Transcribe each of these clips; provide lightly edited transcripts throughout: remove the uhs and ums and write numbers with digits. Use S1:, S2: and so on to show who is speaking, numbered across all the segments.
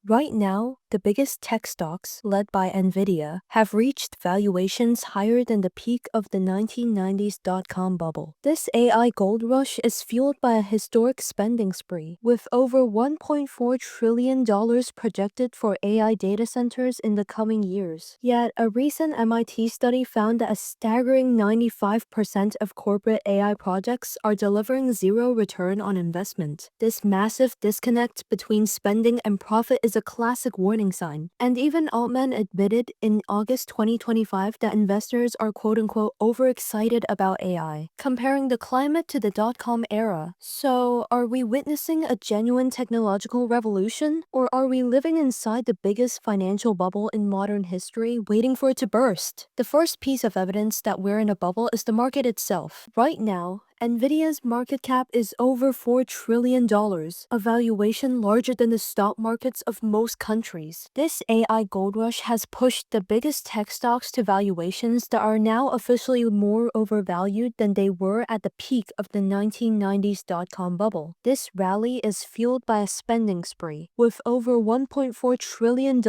S1: Right now, the biggest tech stocks, led by NVIDIA, have reached valuations higher than the peak of the 1990s dot-com bubble. This AI gold rush is fueled by a historic spending spree, with over $1.4 trillion projected for AI data centers in the coming years. Yet, a recent MIT study found that a staggering 95% of corporate AI projects are delivering zero return on investment. This massive disconnect between spending and profit is a classic warning sign, and even Altman admitted in August 2025 that investors are quote-unquote overexcited about AI, comparing the climate to the dot-com era. So, are we witnessing a genuine technological revolution, or are we living inside the biggest financial bubble in modern history, waiting for it to burst? The first piece of evidence that we're in a bubble is the market itself. Right now, NVIDIA's market cap is over $4 trillion, a valuation larger than the stock markets of most countries. This AI gold rush has pushed the biggest tech stocks to valuations that are now officially more overvalued than they were at the peak of the 1990s dot-com bubble. This rally is fueled by a spending spree, with over $1.4 trillion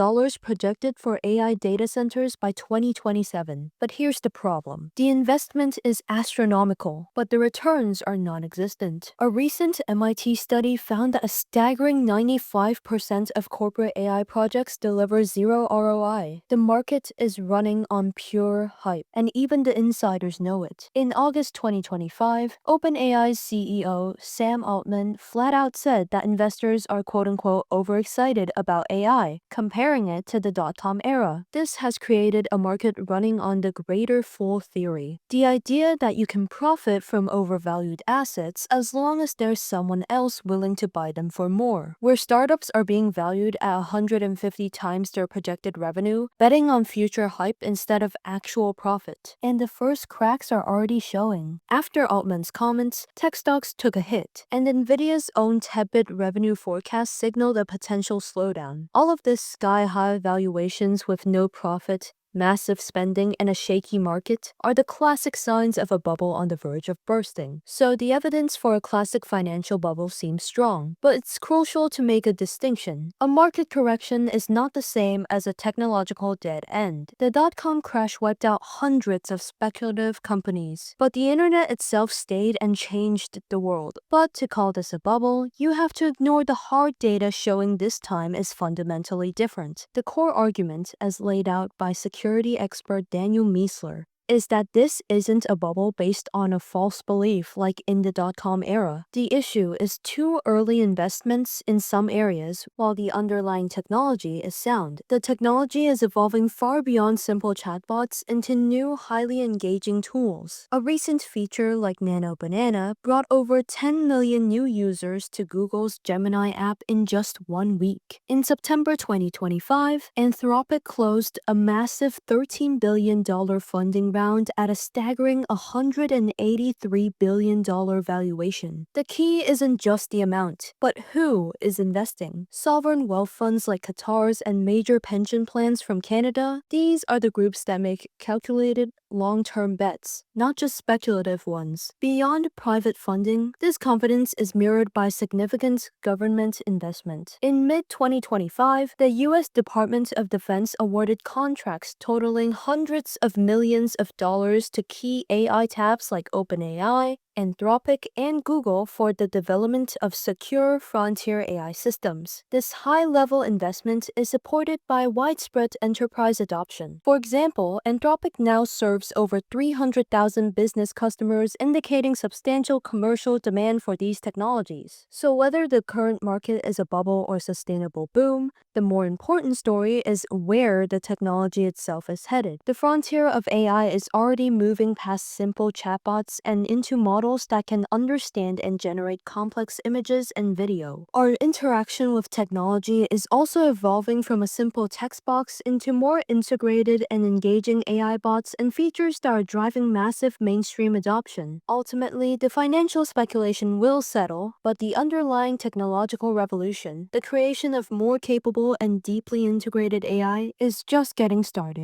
S1: projected for AI data centers by 2027. But here's the problem. The investment is astronomical, but the returns are non-existent. A recent MIT study found that a staggering 95% of corporate AI projects deliver zero ROI. The market is running on pure hype, and even the insiders know it. In August 2025, OpenAI's CEO, Sam Altman, flat out said that investors are quote-unquote overexcited about AI, comparing it to the dot-com era. This has created a market running on the greater fool theory, the idea that you can profit from overvalued assets as long as there's someone else willing to buy them for more. Where startups are being valued at 150 times their projected revenue, betting on future hype instead of actual profit. And the first cracks are already showing. After Altman's comments, tech stocks took a hit, and NVIDIA's own tepid revenue forecast signaled a potential slowdown. All of this sky-high valuations with no profit, massive spending, and a shaky market are the classic signs of a bubble on the verge of bursting. So the evidence for a classic financial bubble seems strong, but it's crucial to make a distinction. A market correction is not the same as a technological dead end. The dot-com crash wiped out hundreds of speculative companies, but the internet itself stayed and changed the world. But to call this a bubble, you have to ignore the hard data showing this time is fundamentally different. The core argument, as laid out by security expert Daniel Miessler, is that this isn't a bubble based on a false belief like in the dot-com era. The issue is too early investments in some areas while the underlying technology is sound. The technology is evolving far beyond simple chatbots into new, highly engaging tools. A recent feature like Nano Banana brought over 10 million new users to Google's Gemini app in just 1 week. In September 2025, Anthropic closed a massive $13 billion funding round at a staggering $183 billion valuation. The key isn't just the amount, but who is investing. Sovereign wealth funds like Qatar's and major pension plans from Canada, these are the groups that make calculated, long-term bets, not just speculative ones. Beyond private funding, this confidence is mirrored by significant government investment. In mid-2025, the U.S. Department of Defense awarded contracts totaling hundreds of millions of dollars to key AI tabs like OpenAI, Anthropic, and Google for the development of secure frontier AI systems. This high-level investment is supported by widespread enterprise adoption. For example, Anthropic now serves over 300,000 business customers, indicating substantial commercial demand for these technologies. So whether the current market is a bubble or sustainable boom, the more important story is where the technology itself is headed. The frontier of AI is already moving past simple chatbots and into models that can understand and generate complex images and video. Our interaction with technology is also evolving from a simple text box into more integrated and engaging AI bots and features that are driving massive mainstream adoption. Ultimately, the financial speculation will settle, but the underlying technological revolution, the creation of more capable and deeply integrated AI, is just getting started.